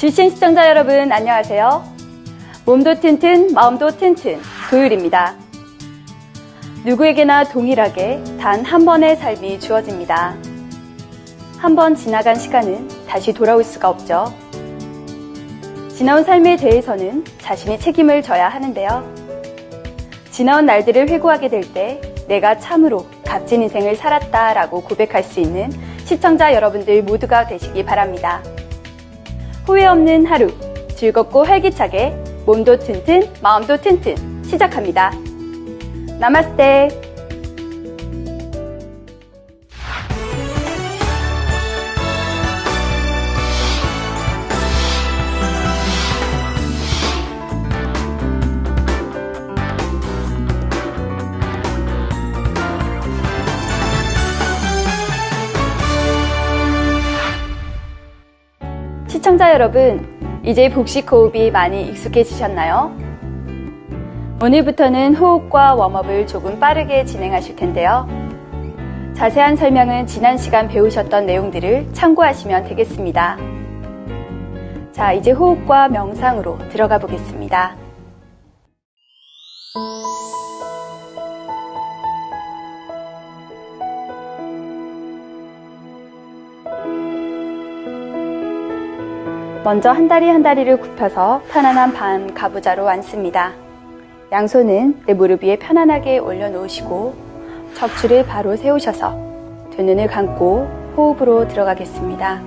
주신 시청자 여러분 안녕하세요. 몸도 튼튼 마음도 튼튼 도율입니다. 누구에게나 동일하게 단 한 번의 삶이 주어집니다. 한 번 지나간 시간은 다시 돌아올 수가 없죠. 지나온 삶에 대해서는 자신이 책임을 져야 하는데요. 지나온 날들을 회고하게 될 때 내가 참으로 값진 인생을 살았다라고 고백할 수 있는 시청자 여러분들 모두가 되시기 바랍니다. 후회 없는 하루, 즐겁고 활기차게 몸도 튼튼, 마음도 튼튼 시작합니다. 나마스테. 시청자 여러분, 이제 복식 호흡이 많이 익숙해지셨나요? 오늘부터는 호흡과 웜업을 조금 빠르게 진행하실 텐데요. 자세한 설명은 지난 시간 배우셨던 내용들을 참고하시면 되겠습니다. 자, 이제 호흡과 명상으로 들어가 보겠습니다. 먼저 한 다리 한 다리를 굽혀서 편안한 반 가부좌로 앉습니다. 양손은 내 무릎 위에 편안하게 올려놓으시고 척추를 바로 세우셔서 두 눈을 감고 호흡으로 들어가겠습니다.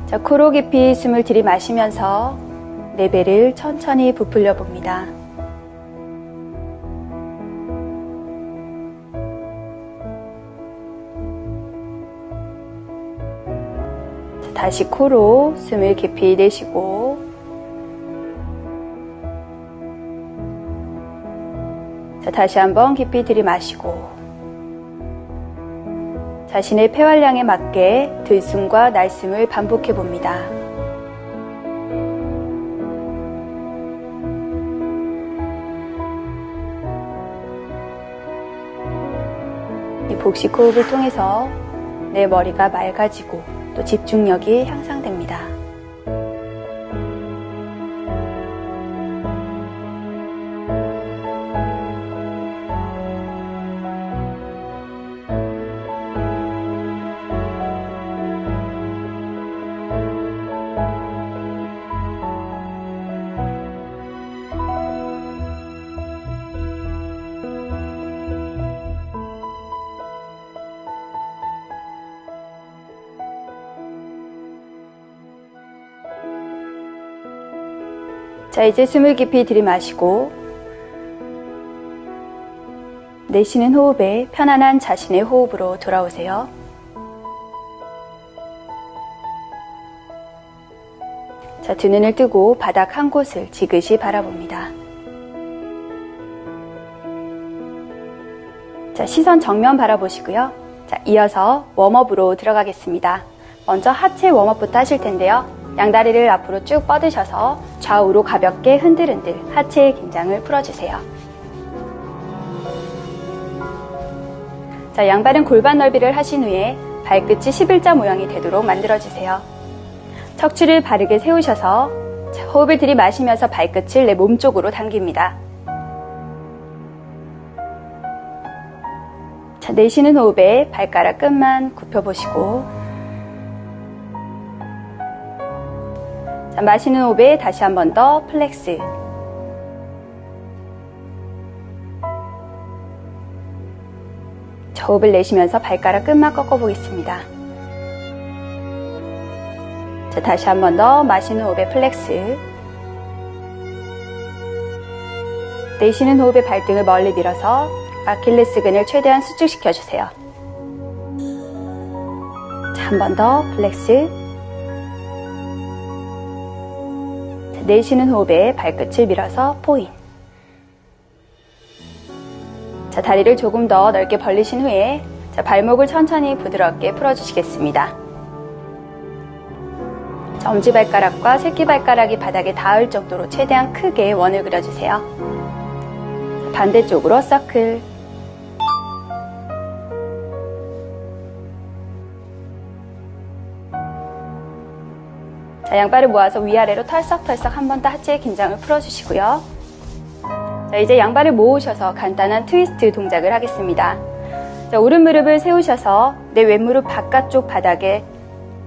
자, 코로 깊이 숨을 들이마시면서 내 배를 천천히 부풀려 봅니다. 다시 코로 숨을 깊이 내쉬고 자, 다시 한번 깊이 들이마시고 자신의 폐활량에 맞게 들숨과 날숨을 반복해 봅니다. 이 복식 호흡을 통해서 내 머리가 맑아지고 또 집중력이 향상됩니다. 자, 이제 숨을 깊이 들이마시고 내쉬는 호흡에 편안한 자신의 호흡으로 돌아오세요. 자, 두 눈을 뜨고 바닥 한 곳을 지그시 바라봅니다. 자, 시선 정면 바라보시고요. 자, 이어서 웜업으로 들어가겠습니다. 먼저 하체 웜업부터 하실 텐데요. 양다리를 앞으로 쭉 뻗으셔서 좌우로 가볍게 흔들흔들 하체의 긴장을 풀어주세요. 자, 양발은 골반 넓이를 하신 후에 발끝이 11자 모양이 되도록 만들어주세요. 척추를 바르게 세우셔서 자, 호흡을 들이마시면서 발끝을 내 몸 쪽으로 당깁니다. 자, 내쉬는 호흡에 발가락 끝만 굽혀보시고 자, 마시는 호흡에 다시 한 번 더 플렉스. 자, 호흡을 내쉬면서 발가락 끝만 꺾어보겠습니다. 자, 다시 한 번 더 마시는 호흡에 플렉스. 내쉬는 호흡에 발등을 멀리 밀어서 아킬레스근을 최대한 수축시켜주세요. 자, 한 번 더 플렉스. 내쉬는 호흡에 발끝을 밀어서 포인. 자, 다리를 조금 더 넓게 벌리신 후에 자, 발목을 천천히 부드럽게 풀어주시겠습니다. 자, 엄지발가락과 새끼발가락이 바닥에 닿을 정도로 최대한 크게 원을 그려주세요. 자, 반대쪽으로 서클. 자, 양발을 모아서 위아래로 털썩털썩 한 번 더 하체의 긴장을 풀어주시고요. 자, 이제 양발을 모으셔서 간단한 트위스트 동작을 하겠습니다. 자, 오른 무릎을 세우셔서 내 왼무릎 바깥쪽 바닥에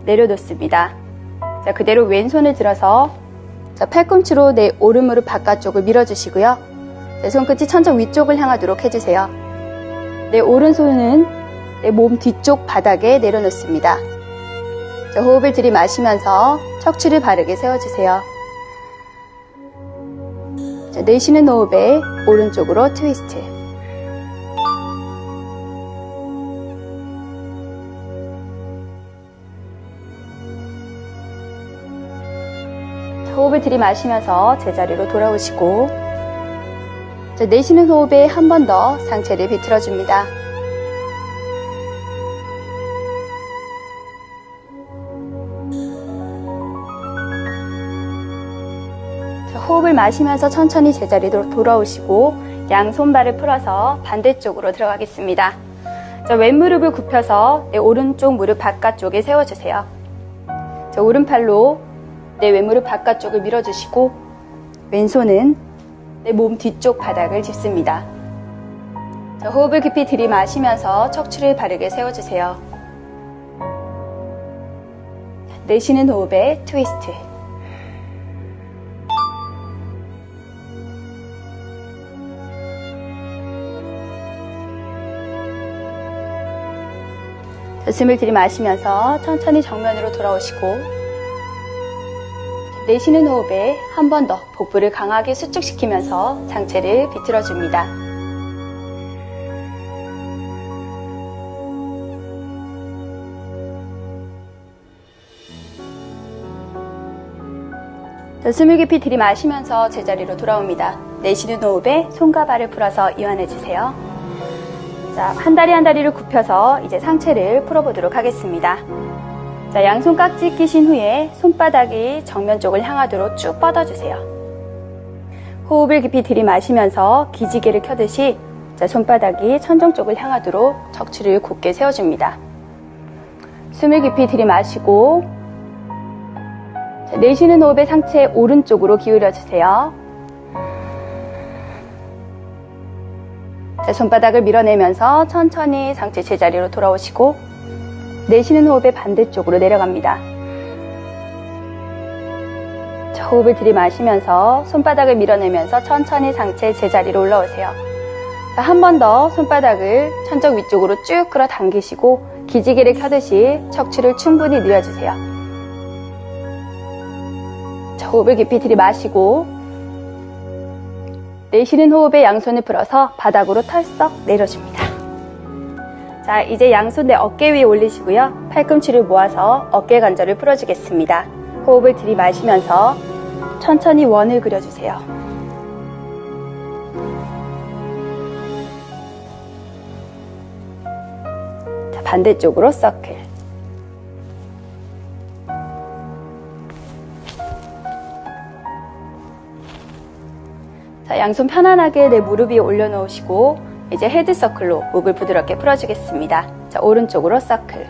내려놓습니다. 자, 그대로 왼손을 들어서 자, 팔꿈치로 내 오른 무릎 바깥쪽을 밀어주시고요. 자, 손끝이 천장 위쪽을 향하도록 해주세요. 내 오른손은 내 몸 뒤쪽 바닥에 내려놓습니다. 자, 호흡을 들이마시면서 척추를 바르게 세워주세요. 자, 내쉬는 호흡에 오른쪽으로 트위스트. 자, 호흡을 들이마시면서 제자리로 돌아오시고 자, 내쉬는 호흡에 한 번 더 상체를 비틀어줍니다. 호흡을 마시면서 천천히 제자리로 돌아오시고 양손발을 풀어서 반대쪽으로 들어가겠습니다. 자, 왼무릎을 굽혀서 내 오른쪽 무릎 바깥쪽에 세워주세요. 자, 오른팔로 내 왼무릎 바깥쪽을 밀어주시고 왼손은 내 몸 뒤쪽 바닥을 짚습니다. 자, 호흡을 깊이 들이마시면서 척추를 바르게 세워주세요. 내쉬는 호흡에 트위스트. 숨을 들이마시면서 천천히 정면으로 돌아오시고 내쉬는 호흡에 한 번 더 복부를 강하게 수축시키면서 상체를 비틀어줍니다. 숨을 깊이 들이마시면서 제자리로 돌아옵니다. 내쉬는 호흡에 손과 발을 풀어서 이완해주세요. 자, 한 다리 한 다리를 굽혀서 이제 상체를 풀어보도록 하겠습니다. 자, 양손 깍지 끼신 후에 손바닥이 정면 쪽을 향하도록 쭉 뻗어주세요. 호흡을 깊이 들이마시면서 기지개를 켜듯이 자, 손바닥이 천정 쪽을 향하도록 척추를 곧게 세워줍니다. 숨을 깊이 들이마시고 자, 내쉬는 호흡에 상체 오른쪽으로 기울여주세요. 자, 손바닥을 밀어내면서 천천히 상체 제자리로 돌아오시고 내쉬는 호흡에 반대쪽으로 내려갑니다. 자, 호흡을 들이마시면서 손바닥을 밀어내면서 천천히 상체 제자리로 올라오세요. 자, 한 번 더 손바닥을 천정 위쪽으로 쭉 끌어당기시고 기지개를 켜듯이 척추를 충분히 늘려주세요. 자, 호흡을 깊이 들이마시고 내쉬는 호흡에 양손을 풀어서 바닥으로 털썩 내려줍니다. 자, 이제 양손 내 어깨 위에 올리시고요. 팔꿈치를 모아서 어깨 관절을 풀어주겠습니다. 호흡을 들이마시면서 천천히 원을 그려주세요. 자, 반대쪽으로 서클. 자, 양손 편안하게 내 무릎 위에 올려놓으시고 이제 헤드서클로 목을 부드럽게 풀어주겠습니다. 자, 오른쪽으로 서클.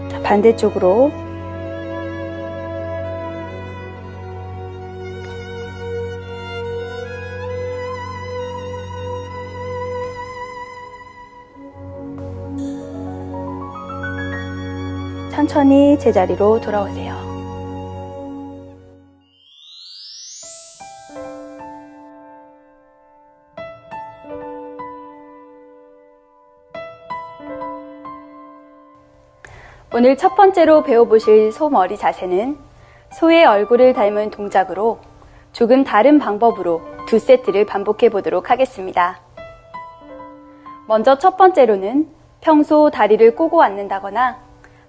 자, 반대쪽으로. 천천히 제자리로 돌아오세요. 오늘 첫 번째로 배워보실 소머리 자세는 소의 얼굴을 닮은 동작으로 조금 다른 방법으로 2세트를 반복해 보도록 하겠습니다. 먼저 첫 번째로는 평소 다리를 꼬고 앉는다거나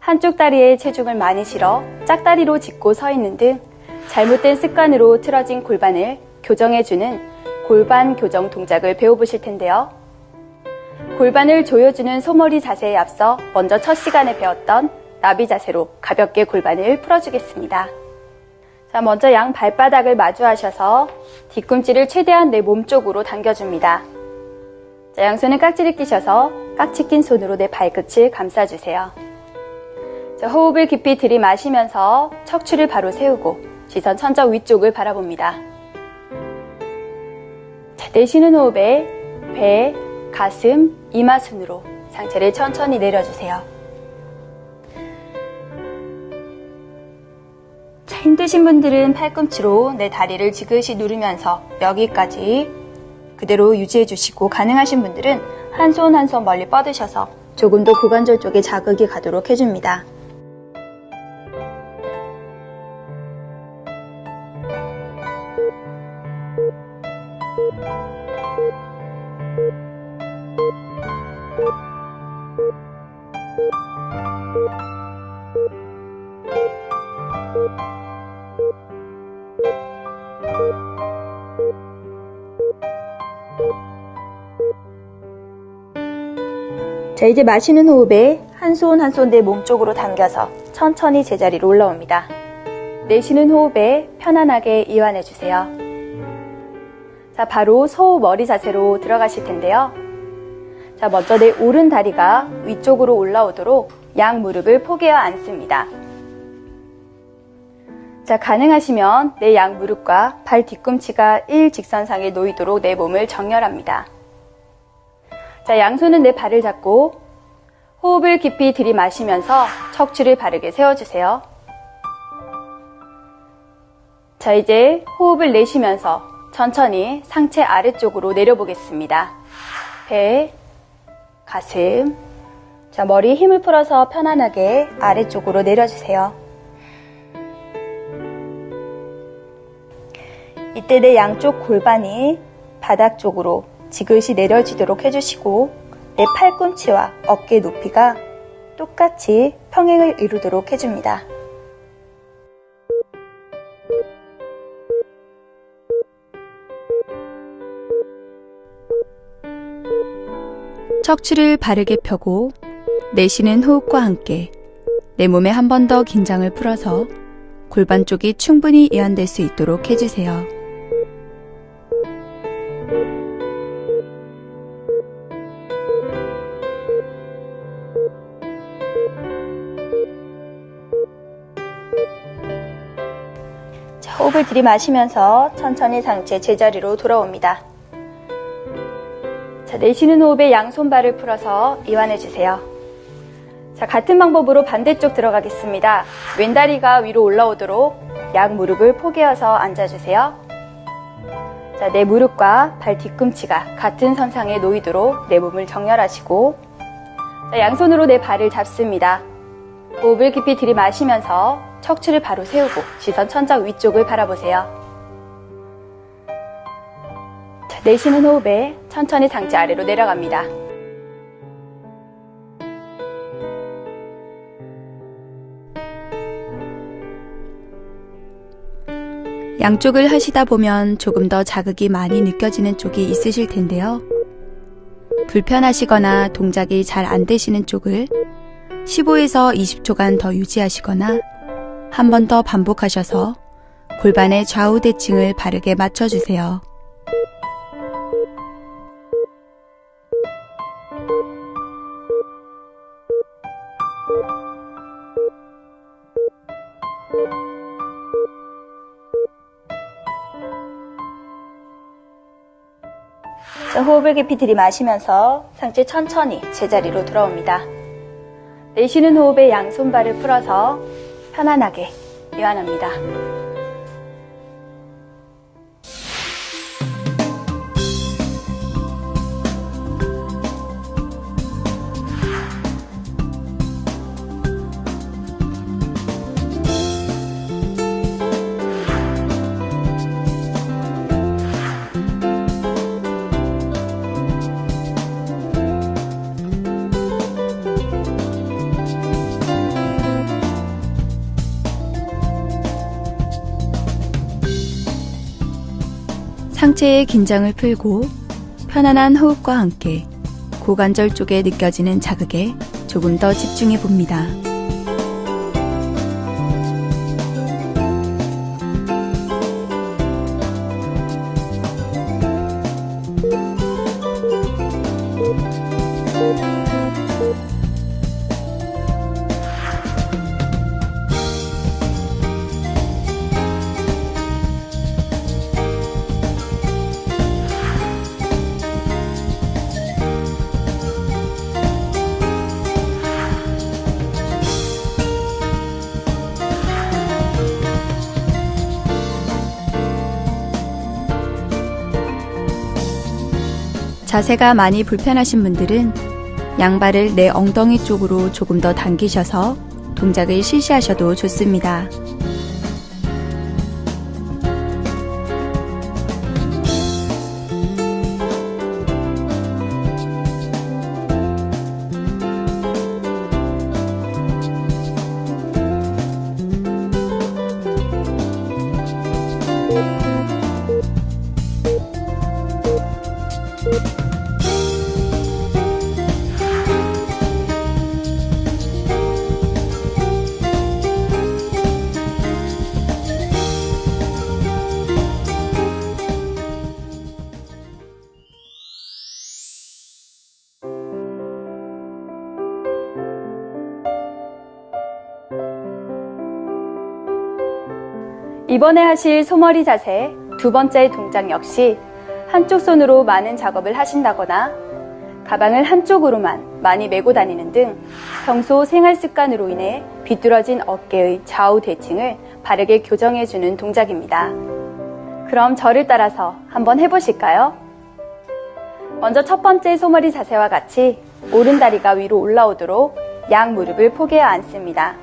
한쪽 다리에 체중을 많이 실어 짝다리로 짚고 서 있는 등 잘못된 습관으로 틀어진 골반을 교정해주는 골반 교정 동작을 배워보실 텐데요. 골반을 조여주는 소머리 자세에 앞서 먼저 첫 시간에 배웠던 나비 자세로 가볍게 골반을 풀어주겠습니다. 자, 먼저 양 발바닥을 마주하셔서 뒤꿈치를 최대한 내 몸 쪽으로 당겨줍니다. 자, 양손은 깍지를 끼셔서 깍지 낀 손으로 내 발끝을 감싸주세요. 자, 호흡을 깊이 들이마시면서 척추를 바로 세우고 시선 천장 위쪽을 바라봅니다. 자, 내쉬는 호흡에 배, 가슴, 이마 순으로 상체를 천천히 내려주세요. 자, 힘드신 분들은 팔꿈치로 내 다리를 지그시 누르면서 여기까지 그대로 유지해 주시고, 가능하신 분들은 한 손 한 손 멀리 뻗으셔서 조금 더 고관절 쪽에 자극이 가도록 해줍니다. 자, 이제 마시는 호흡에 한 손 한 손 내 몸 쪽으로 당겨서 천천히 제자리로 올라옵니다. 내쉬는 호흡에 편안하게 이완해주세요. 자, 바로 서호 머리 자세로 들어가실 텐데요. 자, 먼저 내 오른 다리가 위쪽으로 올라오도록 양 무릎을 포개어 앉습니다. 자, 가능하시면 내 양 무릎과 발 뒤꿈치가 일직선상에 놓이도록 내 몸을 정렬합니다. 자, 양손은 내 발을 잡고 호흡을 깊이 들이마시면서 척추를 바르게 세워주세요. 자, 이제 호흡을 내쉬면서 천천히 상체 아래쪽으로 내려보겠습니다. 배, 가슴. 자, 머리 힘을 풀어서 편안하게 아래쪽으로 내려주세요. 이때 내 양쪽 골반이 바닥 쪽으로 지그시 내려지도록 해주시고, 내 팔꿈치와 어깨 높이가 똑같이 평행을 이루도록 해줍니다. 척추를 바르게 펴고 내쉬는 호흡과 함께 내 몸에 한 번 더 긴장을 풀어서 골반 쪽이 충분히 이완될 수 있도록 해주세요. 자, 호흡을 들이마시면서 천천히 상체 제자리로 돌아옵니다. 자, 내쉬는 호흡에 양손발을 풀어서 이완해주세요. 자, 같은 방법으로 반대쪽 들어가겠습니다. 왼다리가 위로 올라오도록 양 무릎을 포개어서 앉아주세요. 자, 내 무릎과 발 뒤꿈치가 같은 선상에 놓이도록 내 몸을 정렬하시고, 자, 양손으로 내 발을 잡습니다. 호흡을 깊이 들이마시면서 척추를 바로 세우고 시선 천장 위쪽을 바라보세요. 자, 내쉬는 호흡에 천천히 상체 아래로 내려갑니다. 양쪽을 하시다 보면 조금 더 자극이 많이 느껴지는 쪽이 있으실 텐데요. 불편하시거나 동작이 잘 안 되시는 쪽을 15에서 20초간 더 유지하시거나 한 번 더 반복하셔서 골반의 좌우 대칭을 바르게 맞춰주세요. 자, 호흡을 깊이 들이마시면서 상체 천천히 제자리로 돌아옵니다. 내쉬는 호흡에 양손발을 풀어서 편안하게 이완합니다. 상체의 긴장을 풀고 편안한 호흡과 함께 고관절 쪽에 느껴지는 자극에 조금 더 집중해 봅니다. 자세가 많이 불편하신 분들은 양발을 내 엉덩이 쪽으로 조금 더 당기셔서 동작을 실시하셔도 좋습니다. 이번에 하실 소머리 자세 두 번째 동작 역시 한쪽 손으로 많은 작업을 하신다거나 가방을 한쪽으로만 많이 메고 다니는 등 평소 생활 습관으로 인해 비뚤어진 어깨의 좌우 대칭을 바르게 교정해주는 동작입니다. 그럼 저를 따라서 한번 해보실까요? 먼저 첫 번째 소머리 자세와 같이 오른 다리가 위로 올라오도록 양 무릎을 포개어 앉습니다.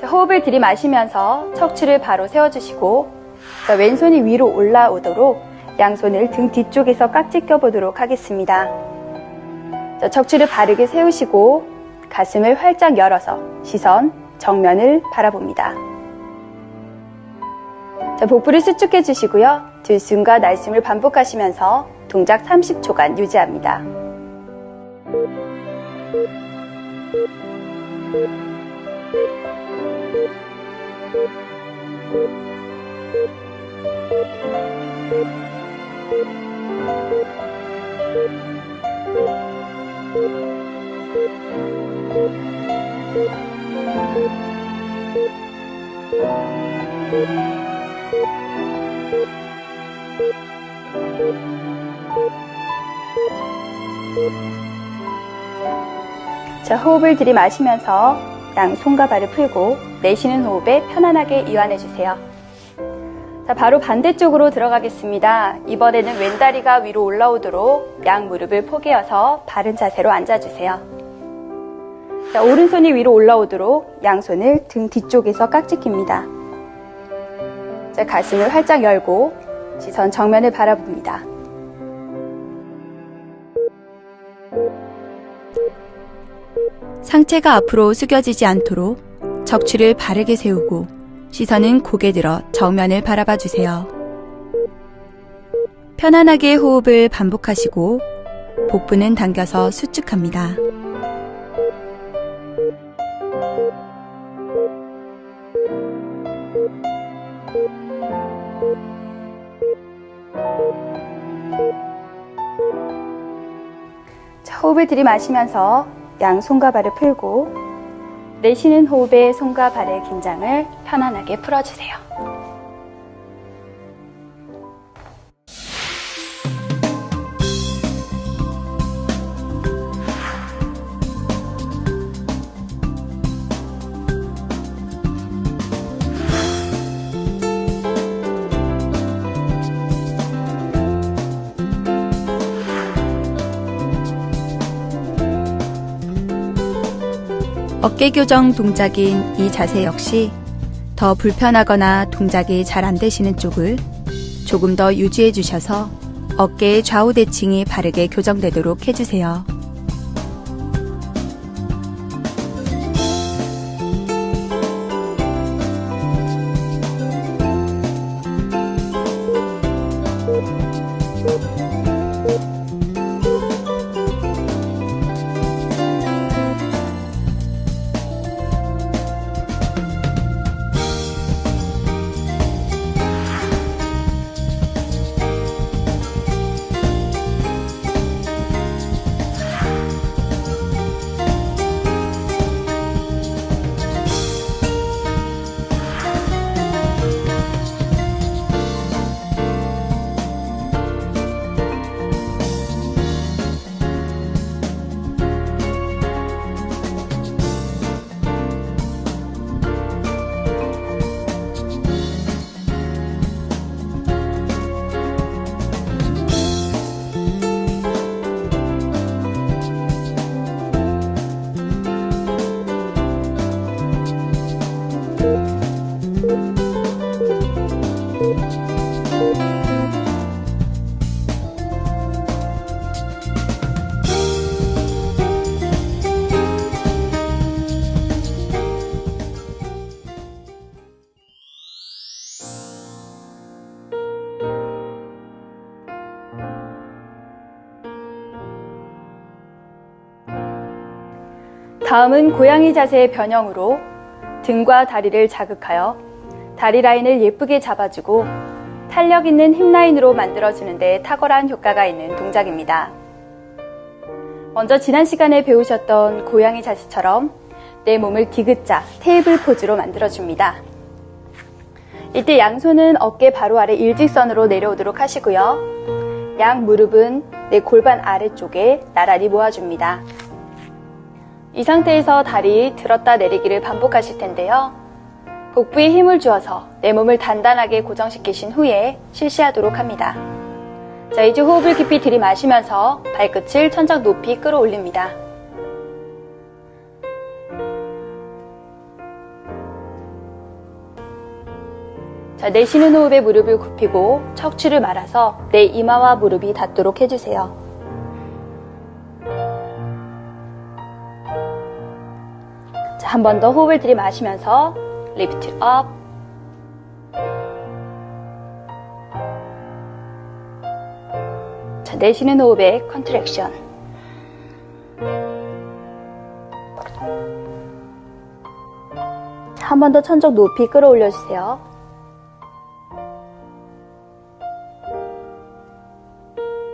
호흡을 들이마시면서 척추를 바로 세워주시고 왼손이 위로 올라오도록 양손을 등 뒤쪽에서 깍지 껴보도록 하겠습니다. 척추를 바르게 세우시고 가슴을 활짝 열어서 시선 정면을 바라봅니다. 복부를 수축해 주시고요. 들숨과 날숨을 반복하시면서 동작 30초간 유지합니다. 자, 호흡을 들이마시면서 양 손과 발을 풀고 내쉬는 호흡에 편안하게 이완해주세요. 자, 바로 반대쪽으로 들어가겠습니다. 이번에는 왼다리가 위로 올라오도록 양 무릎을 포개어서 바른 자세로 앉아주세요. 자, 오른손이 위로 올라오도록 양손을 등 뒤쪽에서 깍지 낍니다. 자, 가슴을 활짝 열고 시선 정면을 바라봅니다. 상체가 앞으로 숙여지지 않도록 척추를 바르게 세우고 시선은 고개 들어 정면을 바라봐 주세요. 편안하게 호흡을 반복하시고 복부는 당겨서 수축합니다. 자, 호흡을 들이마시면서 양손과 발을 풀고 내쉬는 호흡에 손과 발의 긴장을 편안하게 풀어주세요. 어깨 교정 동작인 이 자세 역시 더 불편하거나 동작이 잘 안 되시는 쪽을 조금 더 유지해 주셔서 어깨의 좌우 대칭이 바르게 교정되도록 해주세요. 다음은 고양이 자세의 변형으로 등과 다리를 자극하여 다리 라인을 예쁘게 잡아주고 탄력 있는 힙 라인으로 만들어주는 데 탁월한 효과가 있는 동작입니다. 먼저 지난 시간에 배우셨던 고양이 자세처럼 내 몸을 디귿자 테이블 포즈로 만들어줍니다. 이때 양손은 어깨 바로 아래 일직선으로 내려오도록 하시고요. 양 무릎은 내 골반 아래쪽에 나란히 모아줍니다. 이 상태에서 다리 들었다 내리기를 반복하실 텐데요. 복부에 힘을 주어서 내 몸을 단단하게 고정시키신 후에 실시하도록 합니다. 자, 이제 호흡을 깊이 들이마시면서 발끝을 천장 높이 끌어올립니다. 자, 내쉬는 호흡에 무릎을 굽히고 척추를 말아서 내 이마와 무릎이 닿도록 해주세요. 한 번 더 호흡을 들이마시면서 lift up. 자, 내쉬는 호흡에 contraction. 한 번 더 천정 높이 끌어올려주세요.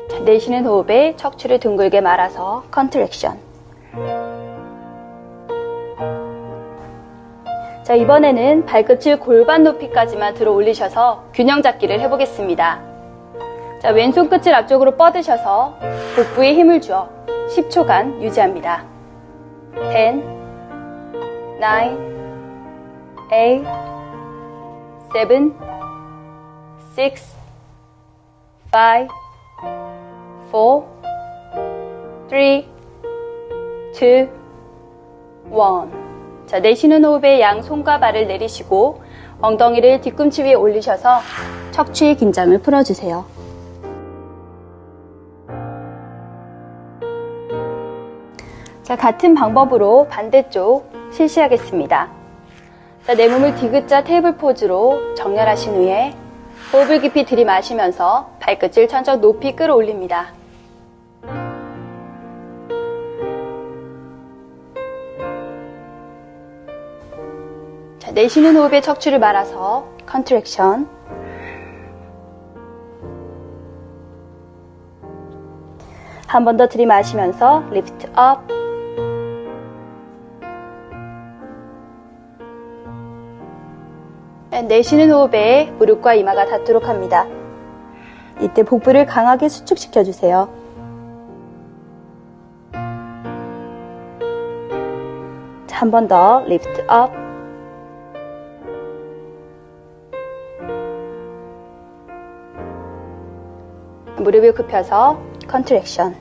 자, 내쉬는 호흡에 척추를 둥글게 말아서 contraction. 자, 이번에는 발끝을 골반 높이까지만 들어 올리셔서 균형 잡기를 해보겠습니다. 자, 왼손 끝을 앞쪽으로 뻗으셔서 복부에 힘을 주어 10초간 유지합니다. 10, 9, 8, 7, 6, 5, 4, 3, 2, 1. 자, 내쉬는 호흡에 양 손과 발을 내리시고 엉덩이를 뒤꿈치 위에 올리셔서 척추의 긴장을 풀어주세요. 자, 같은 방법으로 반대쪽 실시하겠습니다. 자, 내 몸을 디귿자 테이블 포즈로 정렬하신 후에 호흡을 깊이 들이마시면서 발끝을 천천히 높이 끌어올립니다. 자, 내쉬는 호흡에 척추를 말아서 contraction. 한 번 더 들이마시면서 lift up. 내쉬는 호흡에 무릎과 이마가 닿도록 합니다. 이때 복부를 강하게 수축시켜 주세요. 한 번 더 lift up. 무릎을 굽혀서 contraction.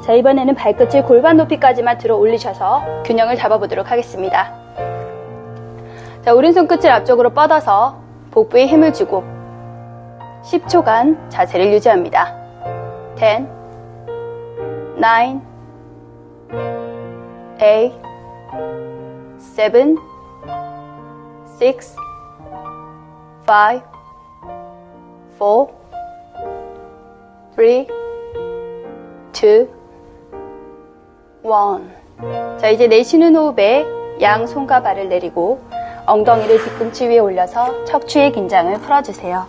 자, 이번에는 발끝을 골반 높이까지만 들어 올리셔서 균형을 잡아보도록 하겠습니다. 자, 오른손 끝을 앞쪽으로 뻗어서 복부에 힘을 주고 10초간 자세를 유지합니다. 10, 9, 8, 7, 6, 5, 4, 3, 2, 1. 자, 이제 내쉬는 호흡에 양 손과 발을 내리고 엉덩이를 뒤꿈치 위에 올려서 척추의 긴장을 풀어주세요.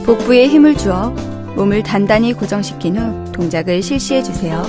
복부에 힘을 주어 몸을 단단히 고정시킨 후 동작을 실시해 주세요.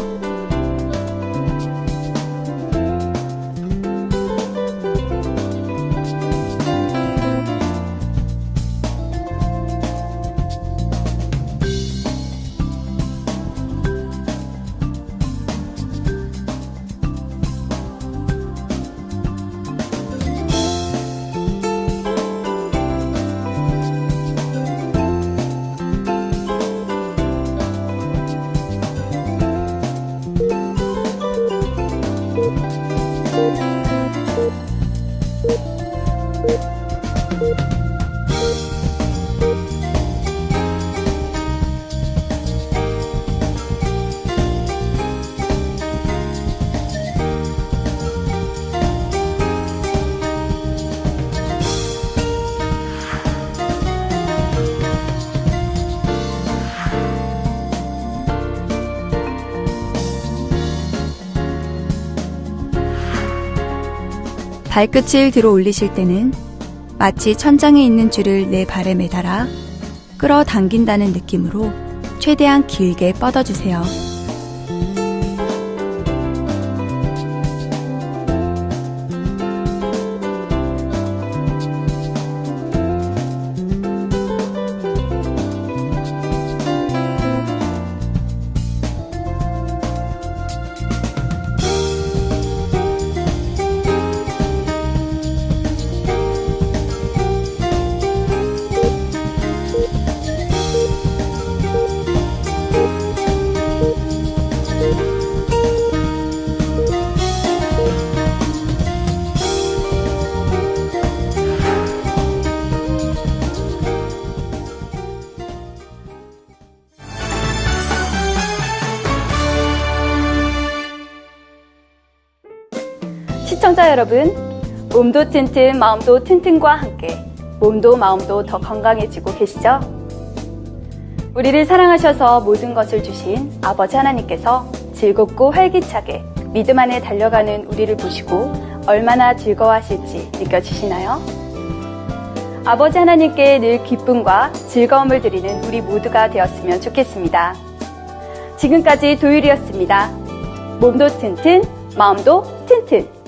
발끝을 들어 올리실 때는 마치 천장에 있는 줄을 내 발에 매달아 끌어당긴다는 느낌으로 최대한 길게 뻗어주세요. 시청자 여러분, 몸도 튼튼, 마음도 튼튼과 함께 몸도 마음도 더 건강해지고 계시죠? 우리를 사랑하셔서 모든 것을 주신 아버지 하나님께서 즐겁고 활기차게 믿음 안에 달려가는 우리를 보시고 얼마나 즐거워하실지 느껴지시나요? 아버지 하나님께 늘 기쁨과 즐거움을 드리는 우리 모두가 되었으면 좋겠습니다. 지금까지 도율이었습니다. 몸도 튼튼, 마음도 튼튼.